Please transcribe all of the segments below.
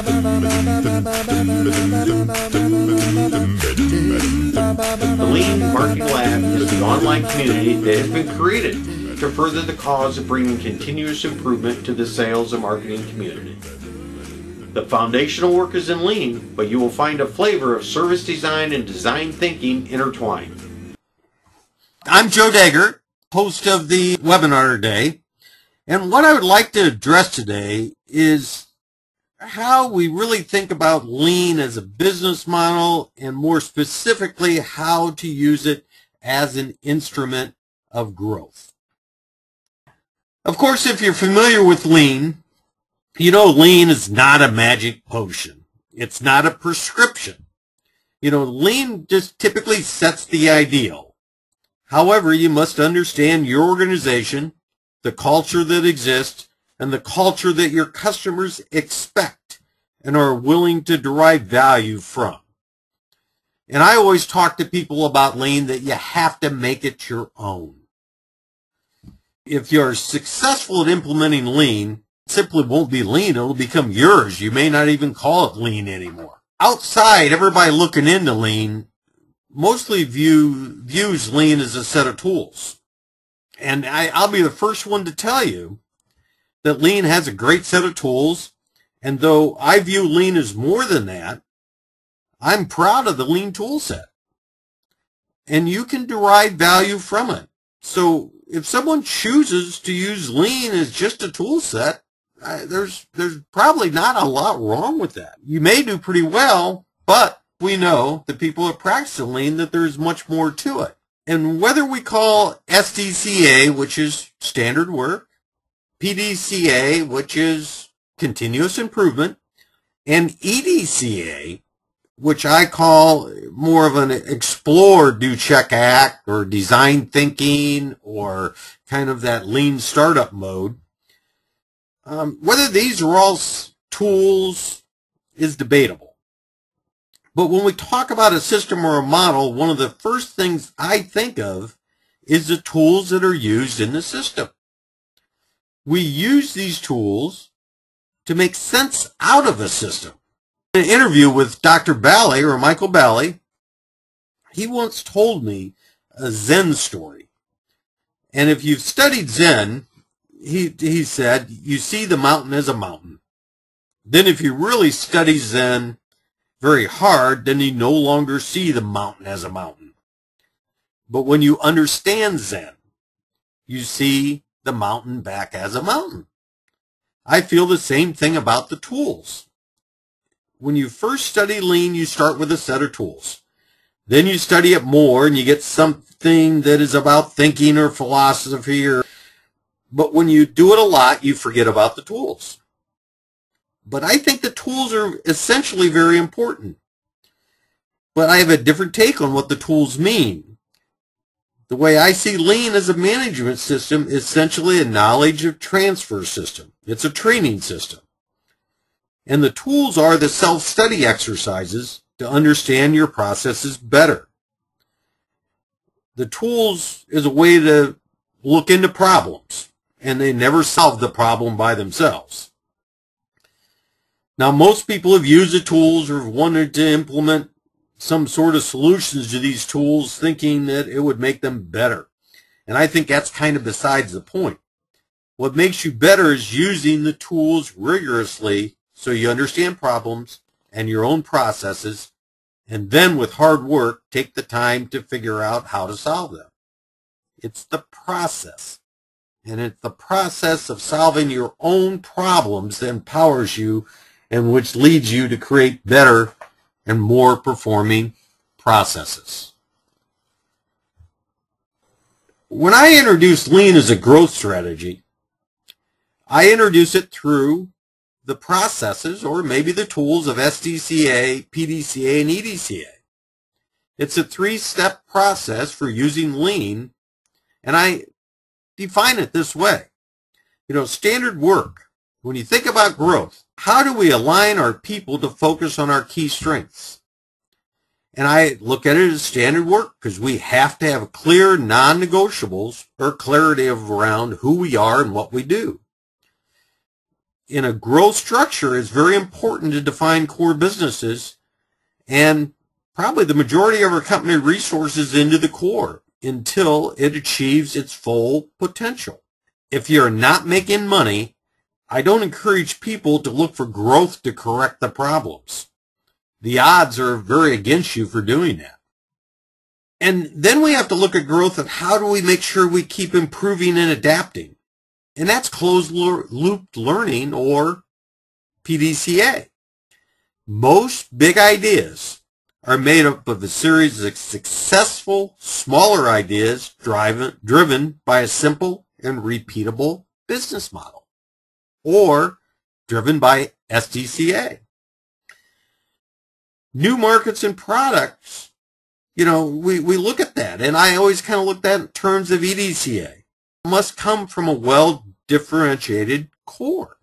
The Lean Marketing Lab is the online community that has been created to further the cause of bringing continuous improvement to the sales and marketing community. The foundational work is in Lean, but you will find a flavor of service design and design thinking intertwined. I'm Joe Daggert, host of the webinar today, and what I would like to address today is how we really think about Lean as a business model, and more specifically, how to use it as an instrument of growth. Of course, if you're familiar with Lean, you know Lean is not a magic potion. It's not a prescription. Lean just typically sets the ideal. However, you must understand your organization, the culture that exists, and the culture that your customers expect and are willing to derive value from. And I always talk to people about Lean that you have to make it your own. If you're successful at implementing Lean, it simply won't be Lean, it'll become yours. You may not even call it Lean anymore. Outside, everybody looking into Lean mostly views Lean as a set of tools. And I'll be the first one to tell you that Lean has a great set of tools, and though I view Lean as more than that, I'm proud of the Lean tool set. And you can derive value from it. So if someone chooses to use Lean as just a tool set, there's probably not a lot wrong with that. You may do pretty well, but we know the people that practice Lean that there's much more to it. And whether we call SDCA, which is standard work, PDCA, which is continuous improvement, and EDCA, which I call more of an explore, do, check, act, or design thinking, or kind of that Lean startup mode. Whether these are all tools is debatable. But when we talk about a system or a model, one of the first things I think of is the tools that are used in the system. We use these tools to make sense out of a system. In an interview with Dr. Bally, or Michael Bally, he once told me a Zen story. And if you've studied Zen, he said, you see the mountain as a mountain. Then if you really study Zen very hard, then you no longer see the mountain as a mountain. But when you understand Zen, you see the mountain back as a mountain. I feel the same thing about the tools. When you first study Lean, you start with a set of tools. Then you study it more and you get something that is about thinking or philosophy. But when you do it a lot, you forget about the tools. But I think the tools are essentially very important. But I have a different take on what the tools mean. The way I see Lean as a management system is essentially a knowledge of transfer system. It's a training system. And the tools are the self-study exercises to understand your processes better. The tools is a way to look into problems, and they never solve the problem by themselves. Now, most people have used the tools or wanted to implement some sort of solutions to these tools thinking that it would make them better. And I think that's kind of besides the point. What makes you better is using the tools rigorously so you understand problems and your own processes, and then with hard work, take the time to figure out how to solve them. It's the process. And it's the process of solving your own problems that empowers you and which leads you to create better and more performing processes. When I introduce Lean as a growth strategy, I introduce it through the processes or maybe the tools of SDCA, PDCA, and EDCA. It's a three-step process for using Lean, and I define it this way. Standard work. When you think about growth, how do we align our people to focus on our key strengths? And I look at it as standard work because we have to have clear non-negotiables or clarity around who we are and what we do. in a growth structure, it's very important to define core businesses and probably the majority of our company resources into the core until it achieves its full potential. If you're not making money, I don't encourage people to look for growth to correct the problems. The odds are very against you for doing that. And then we have to look at growth and how do we make sure we keep improving and adapting? And that's closed-loop learning, or PDCA. Most big ideas are made up of a series of successful, smaller ideas driven by a simple and repeatable business model, or driven by SDCA. New markets and products, we look at that, and I always kind of look at that in terms of EDCA. Must come from a well-differentiated core.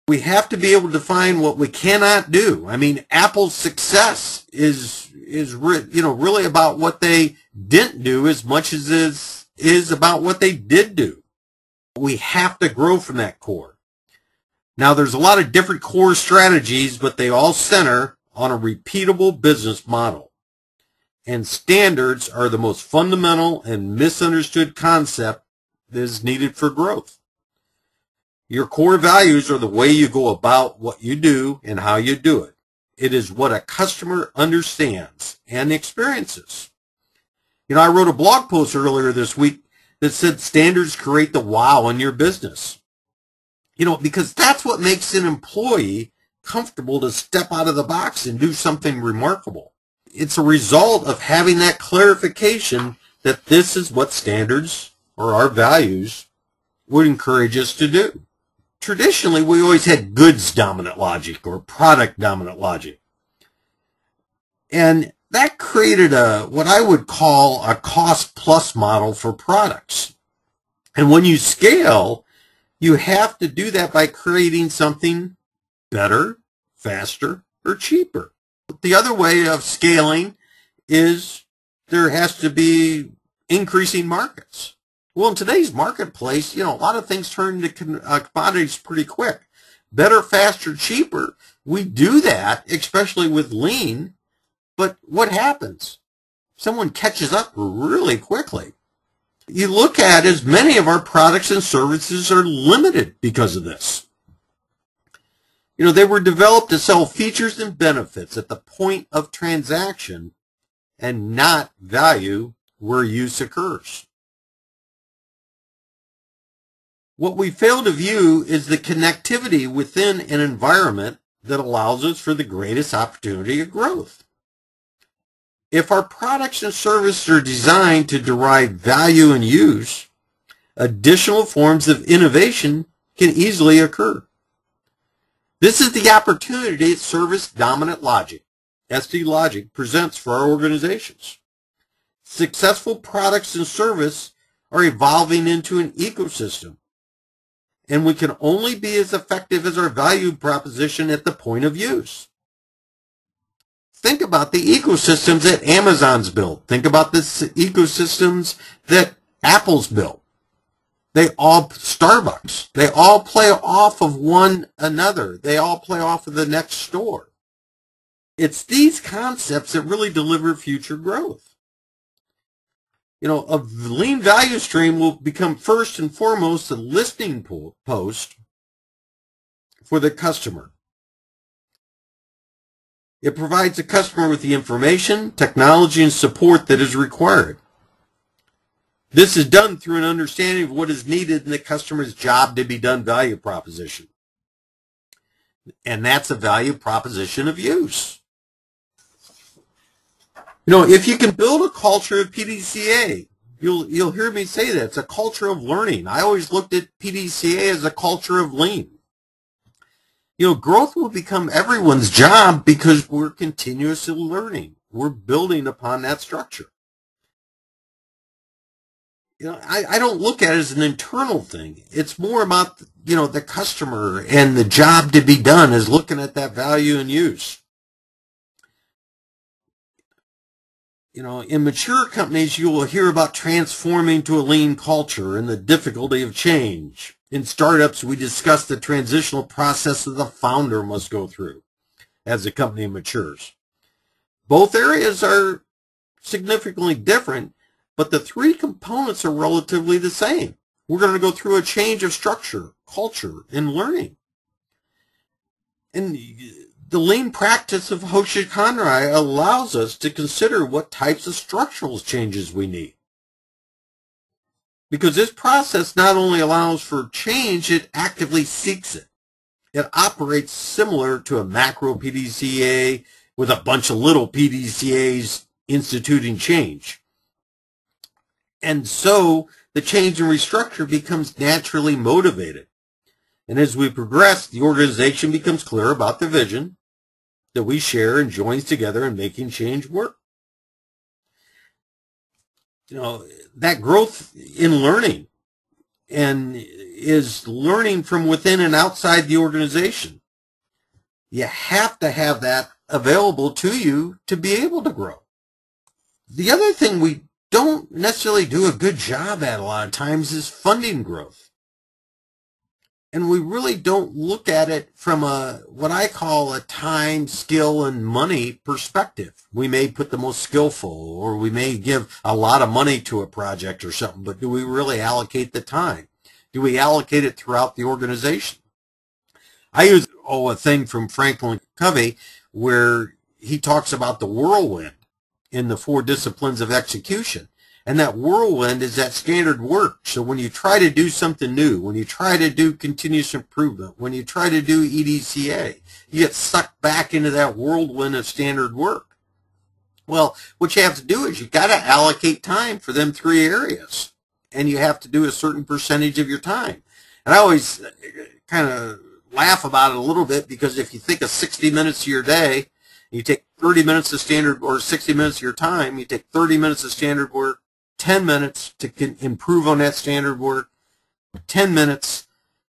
We have to be able to define what we cannot do. I mean, Apple's success is really about what they didn't do as much as it is about what they did do. We have to grow from that core. Now, there's a lot of different core strategies, but they all center on a repeatable business model. And standards are the most fundamental and misunderstood concept that is needed for growth. Your core values are the way you go about what you do and how you do it. It is what a customer understands and experiences. I wrote a blog post earlier this week that said standards create the wow in your business. Because that's what makes an employee comfortable to step out of the box and do something remarkable. It's a result of having that clarification that this is what standards or our values would encourage us to do. Traditionally, we always had goods-dominant logic or product-dominant logic. And that created what I would call a cost-plus model for products. And when you scale, you have to do that by creating something better, faster, or cheaper. The other way of scaling is there has to be increasing markets. Well, in today's marketplace, a lot of things turn into commodities pretty quick. Better, faster, cheaper. We do that, especially with lean. But what happens? Someone catches up really quickly. You look at as many of our products and services are limited because of this. They were developed to sell features and benefits at the point of transaction and not value where use occurs. What we fail to view is the connectivity within an environment that allows us for the greatest opportunity of growth. If our products and services are designed to derive value and use, additional forms of innovation can easily occur. This is the opportunity that service-dominant logic, SD logic, presents for our organizations. Successful products and service are evolving into an ecosystem, and we can only be as effective as our value proposition at the point of use. Think about the ecosystems that Amazon's built. Think about the ecosystems that Apple's built. Starbucks, they all play off of one another. They all play off of the next store. It's these concepts that really deliver future growth. A lean value stream will become first and foremost a listing post for the customer. It provides the customer with the information, technology, and support that is required. This is done through an understanding of what is needed in the customer's job to be done value proposition. And that's a value proposition of use. If you can build a culture of PDCA, you'll hear me say that. It's a culture of learning. I always looked at PDCA as a culture of lean. Growth will become everyone's job because we're continuously learning. We're building upon that structure. I don't look at it as an internal thing. It's more about, the customer and the job to be done is looking at that value and use. In mature companies, you will hear about transforming to a lean culture and the difficulty of change. In startups, we discuss the transitional process that the founder must go through as the company matures. Both areas are significantly different, but the three components are relatively the same. We're going to go through a change of structure, culture, and learning. And the lean practice of Hoshikanrai allows us to consider what types of structural changes we need. Because this process not only allows for change, it actively seeks it. It operates similar to a macro PDCA with a bunch of little PDCAs instituting change. And so the change and restructure becomes naturally motivated. And as we progress, the organization becomes clear about the vision that we share and joins together in making change work. That growth in learning and is learning from within and outside the organization. You have to have that available to you to be able to grow. The other thing we don't necessarily do a good job at a lot of times is funding growth. And we really don't look at it from what I call a time, skill, and money perspective. We may put the most skillful, or we may give a lot of money to a project or something, but do we really allocate the time? Do we allocate it throughout the organization? I use a thing from Franklin Covey where he talks about the whirlwind in the 4 disciplines of execution. And that whirlwind is that standard work. So when you try to do something new, when you try to do continuous improvement, when you try to do EDCA, you get sucked back into that whirlwind of standard work. Well, what you have to do is you got to allocate time for them 3 areas. And you have to do a certain percentage of your time. And I always kind of laugh about it a little bit, because if you think of 60 minutes of your day, you take 30 minutes of standard, or 60 minutes of your time, you take 30 minutes of standard work, 10 minutes to improve on that standard work, 10 minutes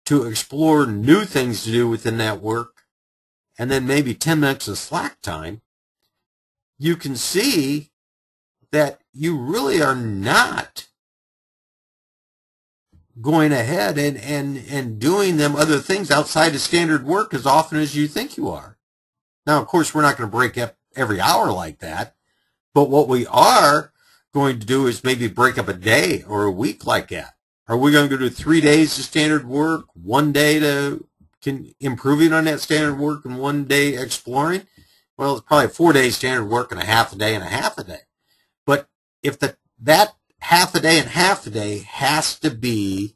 to explore new things to do within that work, and then maybe 10 minutes of slack time, you can see that you really are not going ahead and doing them other things outside of standard work as often as you think you are. Now, of course, we're not going to break up every hour like that, but what we are going to do is maybe break up a day or a week like that. Are we going to do 3 days of standard work, 1 day to improving on that standard work, and 1 day exploring? Well, it's probably 4 days standard work and a half a day and a half a day. But if that half a day and half a day has to be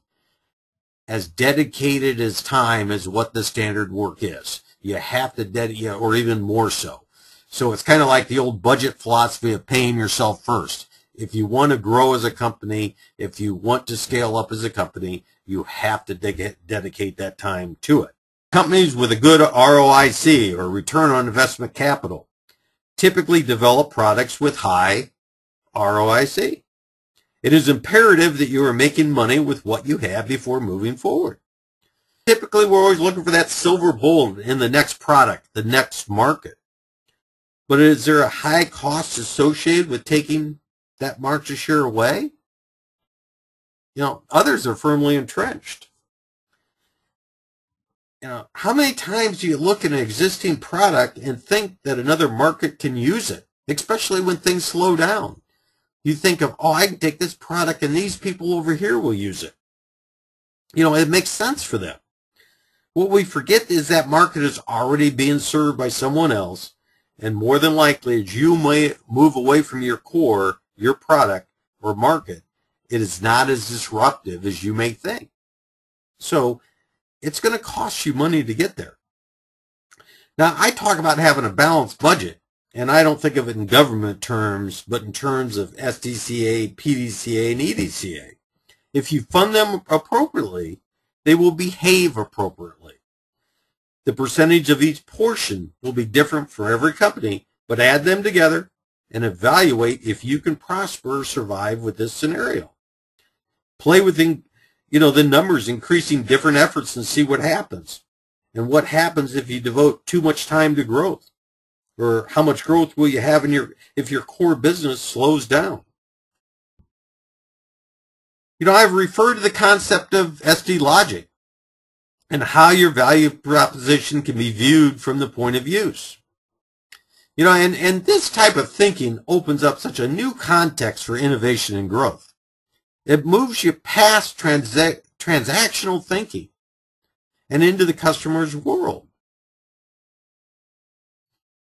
as dedicated as time as what the standard work is, you have to dedicate, or even more so. So it's kind of like the old budget philosophy of paying yourself first. If you want to grow as a company, if you want to scale up as a company, you have to dedicate that time to it. Companies with a good ROIC, or return on investment capital, typically develop products with high ROIC. It is imperative that you are making money with what you have before moving forward. Typically, we're always looking for that silver bullet in the next product, the next market. But is there a high cost associated with taking that market share away? Others are firmly entrenched. How many times do you look at an existing product and think that another market can use it, especially when things slow down? You think of, I can take this product and these people over here will use it. It makes sense for them. What we forget is that market is already being served by someone else, and more than likely, as you may move away from your core, your product or market, it is not as disruptive as you may think. So it's going to cost you money to get there. Now, I talk about having a balanced budget, and I don't think of it in government terms, but in terms of SDCA, PDCA, and EDCA. If you fund them appropriately, they will behave appropriately. The percentage of each portion will be different for every company, but add them together and evaluate if you can prosper or survive with this scenario. Play with the numbers, increasing different efforts, and see what happens. And what happens if you devote too much time to growth? Or how much growth will you have if your core business slows down? I've referred to the concept of SD logic and how your value proposition can be viewed from the point of use. And this type of thinking opens up such a new context for innovation and growth. It moves you past transactional thinking and into the customer's world.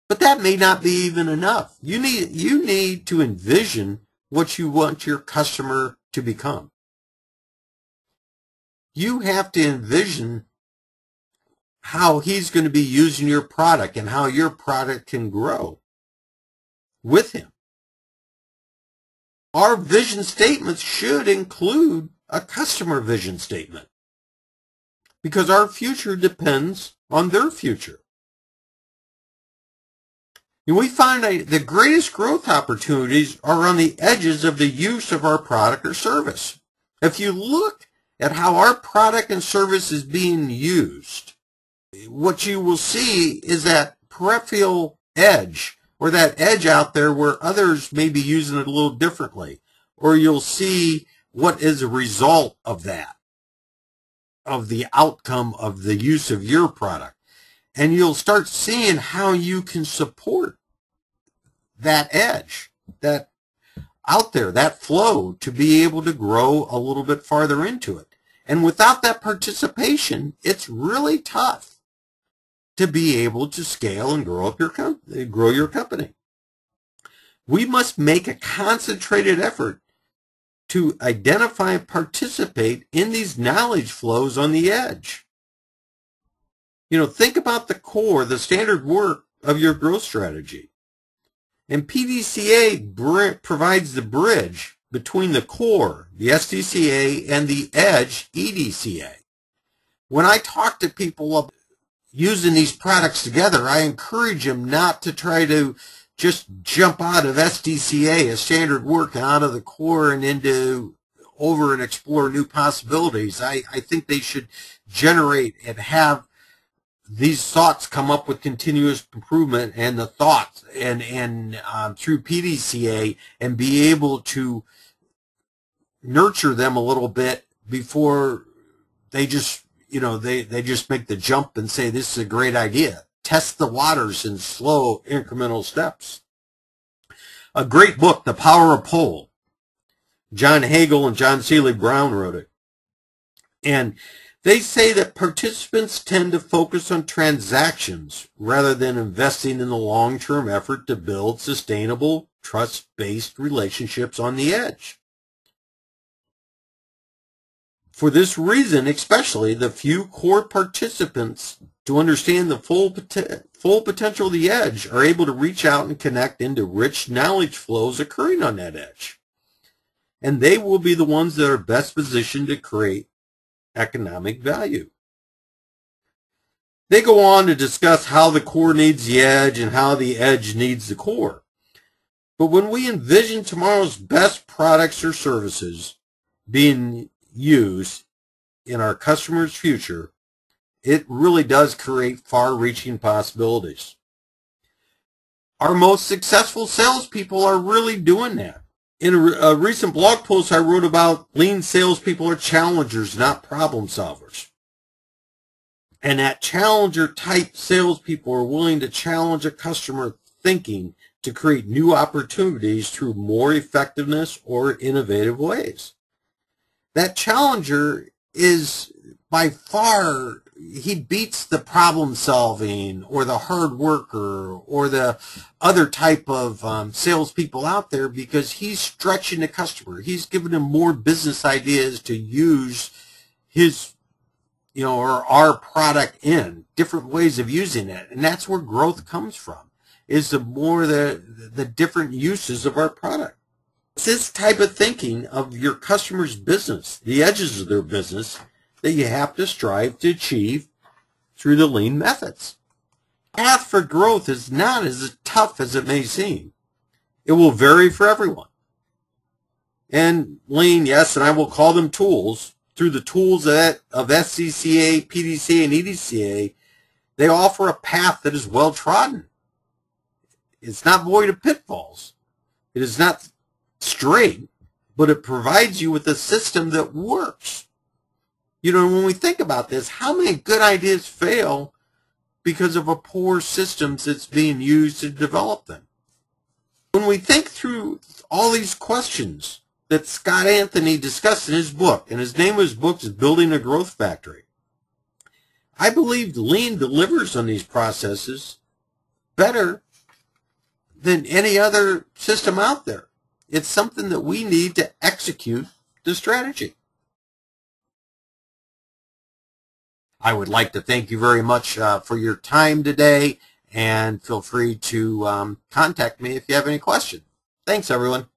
But that may not be even enough. You need to envision what you want your customer to become. You have to envision how he's going to be using your product and how your product can grow with him. Our vision statements should include a customer vision statement because our future depends on their future. And we find that the greatest growth opportunities are on the edges of the use of our product or service. If you look at how our product and service is being used, what you will see is that peripheral edge, or that edge out there where others may be using it a little differently, or you'll see what is a result of that, of the outcome of the use of your product. And you'll start seeing how you can support that edge, that out there, that flow, to be able to grow a little bit farther into it. And without that participation, it's really tough to be able to scale and grow your company. We must make a concentrated effort to identify and participate in these knowledge flows on the edge. Think about the core, the standard work of your growth strategy. And PDCA provides the bridge between the core, the SDCA, and the edge, EDCA. When I talk to people about using these products together, I encourage them not to try to just jump out of SDCA, a standard work, and out of the core and into over and explore new possibilities. I think they should generate and have these thoughts come up with continuous improvement and the thoughts and through PDCA, and be able to nurture them a little bit before they just they just make the jump and say this is a great idea. Test the waters in slow incremental steps. A great book, The Power of Pull. John Hagel and John Seeley Brown wrote it. And they say that participants tend to focus on transactions rather than investing in the long-term effort to build sustainable, trust-based relationships on the edge. For this reason, especially, the few core participants to understand the full potential of the edge are able to reach out and connect into rich knowledge flows occurring on that edge. And they will be the ones that are best positioned to create economic value. They go on to discuss how the core needs the edge and how the edge needs the core. But when we envision tomorrow's best products or services being used in our customers' future, it really does create far-reaching possibilities. Our most successful salespeople are really doing that. In a recent blog post I wrote about lean salespeople are challengers, not problem solvers. And that challenger type salespeople are willing to challenge a customer thinking to create new opportunities through more effectiveness or innovative ways. That challenger is by far, he beats the problem solving or the hard worker or the other type of salespeople out there, because he's stretching the customer. He's giving him more business ideas to use his, or our product in, different ways of using it. And that's where growth comes from, is the more the different uses of our product. It's this type of thinking of your customer's business, the edges of their business, that you have to strive to achieve through the lean methods. Path for growth is not as tough as it may seem. It will vary for everyone. And lean, yes, and I will call them tools, through the tools of SDCA, PDCA, and EDCA, they offer a path that is well trodden. It's not void of pitfalls. It is not straight, but it provides you with a system that works. You know, when we think about this, how many good ideas fail because of a poor system that's being used to develop them? When we think through all these questions that Scott Anthony discussed in his book, and his name of his book is Building a Growth Factory, I believe Lean delivers on these processes better than any other system out there. It's something that we need to execute the strategy. I would like to thank you very much for your time today, and feel free to contact me if you have any questions. Thanks, everyone.